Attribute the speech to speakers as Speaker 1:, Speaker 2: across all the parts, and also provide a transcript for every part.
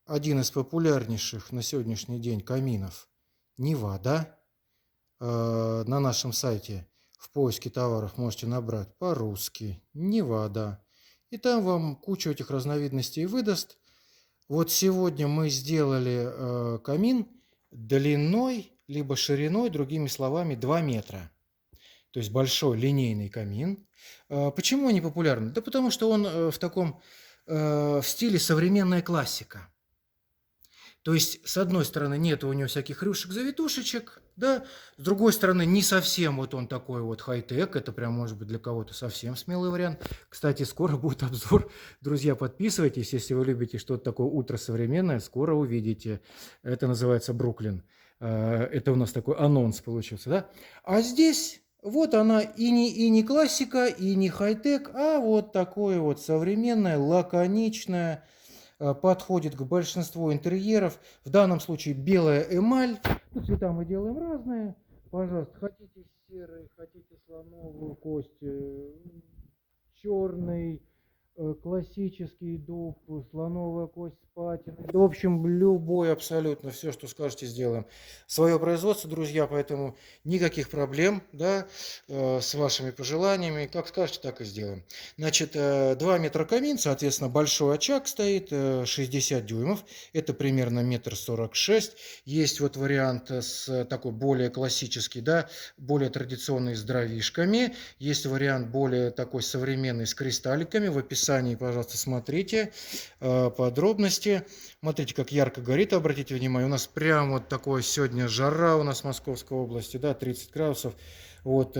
Speaker 1: один из популярнейших на сегодняшний день каминов Невада. На нашем сайте в поиске товаров можете набрать по-русски Невада. И там вам кучу этих разновидностей выдаст. Вот сегодня мы сделали камин длиной, либо шириной, другими словами, 2 метра. То есть большой линейный камин. Почему они популярны? Да потому что он в таком в стиле современная классика. То есть, с одной стороны, нет у него всяких рюшек-завитушечек, да, с другой стороны, не совсем вот он такой вот хай-тек, это прям может быть для кого-то совсем смелый вариант. Кстати, скоро будет обзор, друзья, подписывайтесь, если вы любите что-то такое ультрасовременное, скоро увидите. Это называется Бруклин. Это у нас такой анонс получился, да. А здесь вот она и не классика, и не хай-тек, а вот такое вот современное, лаконичное, подходит к большинству интерьеров. В данном случае белая эмаль. Ну, цвета мы делаем разные. Пожалуйста, хотите серый, хотите слоновую кость, черный, классический дуб, слоновая кость с патиной. В общем, любой абсолютно, все, что скажете, сделаем. Свое производство, друзья, поэтому никаких проблем, да, с вашими пожеланиями. Как скажете, так и сделаем. Значит, 2 метра камин, соответственно, большой очаг стоит, 60 дюймов. Это примерно 1,46 м. Есть вот вариант с такой более классический, да, более традиционный с дровишками. Есть вариант более такой современный с кристалликами. В описании, пожалуйста, смотрите подробности. Смотрите, как ярко горит, обратите внимание. У нас прям вот такое сегодня жара у нас в Московской области, да, 30 градусов. Вот,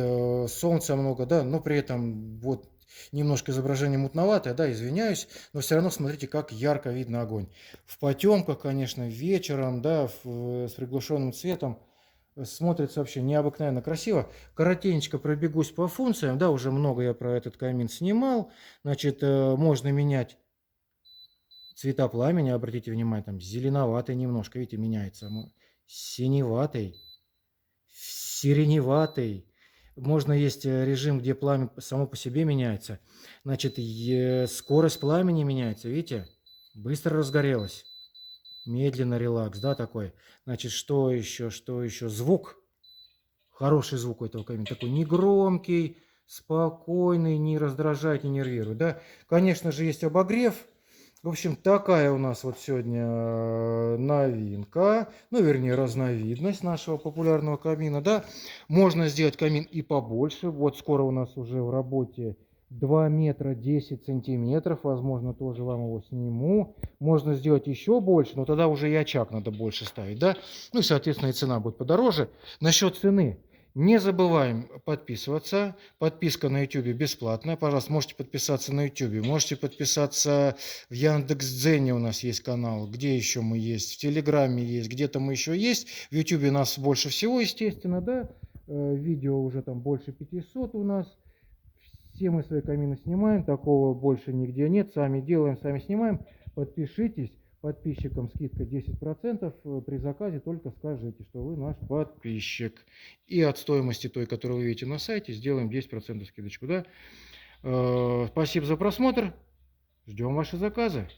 Speaker 1: солнца много, да, но при этом вот немножко изображение мутноватое, да, извиняюсь, но все равно смотрите, как ярко видно огонь. В потемках, конечно, вечером, да, с приглушенным цветом смотрится вообще необыкновенно красиво. Коротенько пробегусь по функциям, да, уже много я про этот камин снимал. Значит, можно менять цвета пламени, обратите внимание, там зеленоватый немножко, видите, меняется, синеватый, сиреневатый. Можно есть режим, где пламя само по себе меняется. Значит, скорость пламени меняется, видите, быстро разгорелось. Медленно релакс, да, такой. Значит, что еще, что еще? Звук. Хороший звук у этого камина. Такой негромкий, спокойный, не раздражает, не нервирует, да. Конечно же, есть обогрев. В общем, такая у нас вот сегодня новинка, ну, вернее, разновидность нашего популярного камина, да. Можно сделать камин и побольше. Вот скоро у нас уже в работе 2 метра 10 сантиметров, возможно, тоже вам его сниму. Можно сделать еще больше, но тогда уже и очаг надо больше ставить, да. Ну и, соответственно, и цена будет подороже. Насчет цены. Не забываем подписываться. Подписка на YouTube бесплатная. Пожалуйста, можете подписаться на YouTube. Можете подписаться в Яндекс.Дзене, у нас есть канал. Где еще мы есть? В Телеграме есть. Где-то мы еще есть. В YouTube нас больше всего, естественно, да. Видео уже там больше 500 у нас. Все мы свои камины снимаем. Такого больше нигде нет. Сами делаем, сами снимаем. Подпишитесь. Подписчикам скидка 10%, при заказе только скажите, что вы наш подписчик. И от стоимости той, которую вы видите на сайте, сделаем 10% скидочку. Да? Спасибо за просмотр. Ждем ваши заказы.